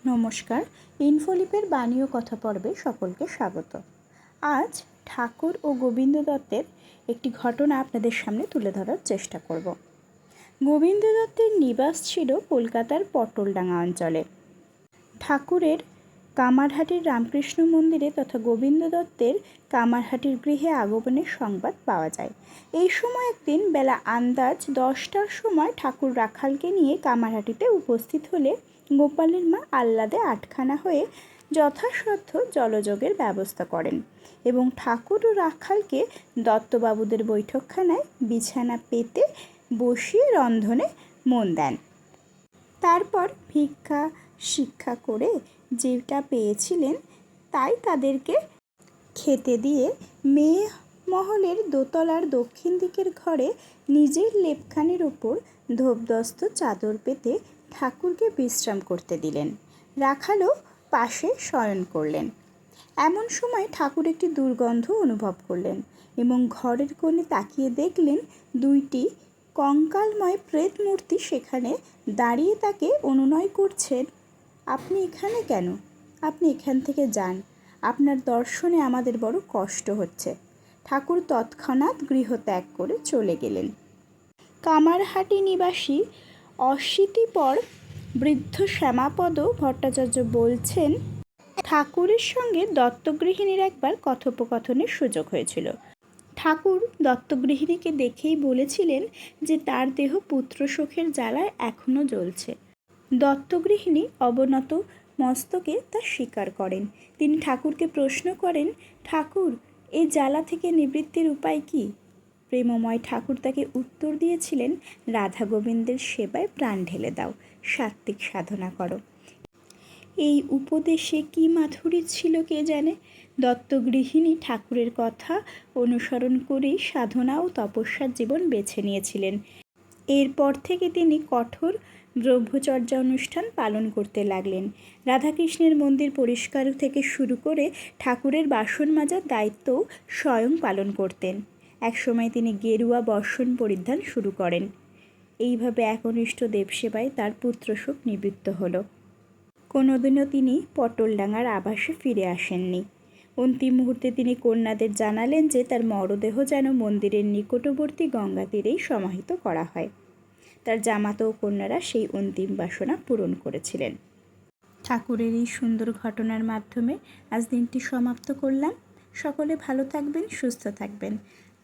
নমস্কার, ইনফোলিপের বাণী ও কথা পর্বে সকলকে স্বাগত। আজ ঠাকুর ও গোবিন্দ দত্তের একটি ঘটনা আপনাদের সামনে তুলে ধরার চেষ্টা করব। গোবিন্দ দত্তের নিবাস ছিল কলকাতার পটলডাঙ্গা অঞ্চলে। ঠাকুরের কামারহাটির রামকৃষ্ণ মন্দিরে তথা গোবিন্দ দত্তের কামারহাটির গৃহে আগমনের সংবাদ পাওয়া যায়। এই সময় একদিন বেলা আন্দাজ 10টার সময় ঠাকুর রাখালকে নিয়ে কামারহাটিতে উপস্থিত হলে গোপালের মা আহ্লাদে আটখানা হয়ে যথাসাধ্য জলযোগের ব্যবস্থা করেন এবং ঠাকুর ও রাখালকে দত্তবাবুদের বৈঠকখানায় বিছানা পেতে বসিয়ে রন্ধনে মন দেন। তারপর ভিক্ষা শিক্ষা করে যেটা পেয়েছিলেন তাই তাদেরকে খেতে দিয়ে মেয়ে মহলের দোতলার দক্ষিণ দিকের ঘরে নিজের লেপখানির ওপর ধোপদস্ত চাদর পেতে ঠাকুরকে বিশ্রাম করতে দিলেন। রাখালও পাশে শয়ন করলেন। এমন সময় ঠাকুর একটি দুর্গন্ধ অনুভব করলেন এবং ঘরের কোণে তাকিয়ে দেখলেন দুইটি কঙ্কালময় প্রেত মূর্তি সেখানে দাঁড়িয়ে তাকে অনুনয় করছেন, আপনি এখানে কেন? আপনি এখান থেকে যান, আপনার দর্শনে আমাদের বড় কষ্ট হচ্ছে। ঠাকুর তৎক্ষণাৎ গৃহ ত্যাগ করে চলে গেলেন। কামারহাটি নিবাসী অশীতিপর বৃদ্ধ শ্যামাপদ ভট্টাচার্য বলছেন, ঠাকুরের সঙ্গে দত্তগৃহিণীর একবার কথোপকথনের সুযোগ হয়েছিল। ঠাকুর দত্তগৃহিণীকে দেখেই বলেছিলেন যে তার দেহ পুত্রশোকের জ্বালায় এখনও জ্বলছে। দত্তগৃহিণী অবনত মস্তকে তা স্বীকার করেন। তিনি ঠাকুরকে প্রশ্ন করেন, ঠাকুর, এই জ্বালা থেকে নিবৃত্তির উপায় কি? প্রেমময় ঠাকুর তাকে উত্তর দিয়েছিলেন, রাধা গোবিন্দের সেবায় প্রাণ ঢেলে দাও, সাত্ত্বিক সাধনা করো। এই উপদেশে কি মাধুরী ছিল কে জানে। দত্তগৃহিণী ঠাকুরের কথা অনুসরণ করেই সাধনা ও তপস্যার জীবন বেছে নিয়েছিলেন। এরপর থেকে তিনি কঠোর ব্রহ্মচর্যা অনুষ্ঠান পালন করতে লাগলেন। রাধাকৃষ্ণের মন্দির পরিষ্কার থেকে শুরু করে ঠাকুরের বাসন মাজার দায়িত্বও স্বয়ং পালন করতেন। একসময় তিনি গেরুয়া বর্ষণ পরিধান শুরু করেন। এইভাবে একনিষ্ঠ দেবসেবায় তার পুত্রশোক নিবৃত্ত হলো। কোনোদিনও তিনি পটলডাঙ্গার আবাসে ফিরে আসেননি। অন্তিম মুহূর্তে তিনি কন্যাদের জানালেন যে তার মরদেহ যেন মন্দিরের নিকটবর্তী গঙ্গা তীরেই সমাহিত করা হয়। তার জামাতা ও কন্যারা সেই অন্তিম বাসনা পূরণ করেছিলেন। ঠাকুরের এই সুন্দর ঘটনার মাধ্যমে আজ দিনটি সমাপ্ত করলাম। সকলে ভালো থাকবেন, সুস্থ থাকবেন,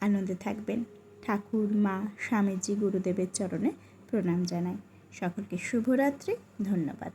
আনন্দে থাকবেন। ঠাকুর, মা, স্বামীজি, গুরুদেবের চরণে প্রণাম জানাই। সকলকে শুভরাত্রি। ধন্যবাদ।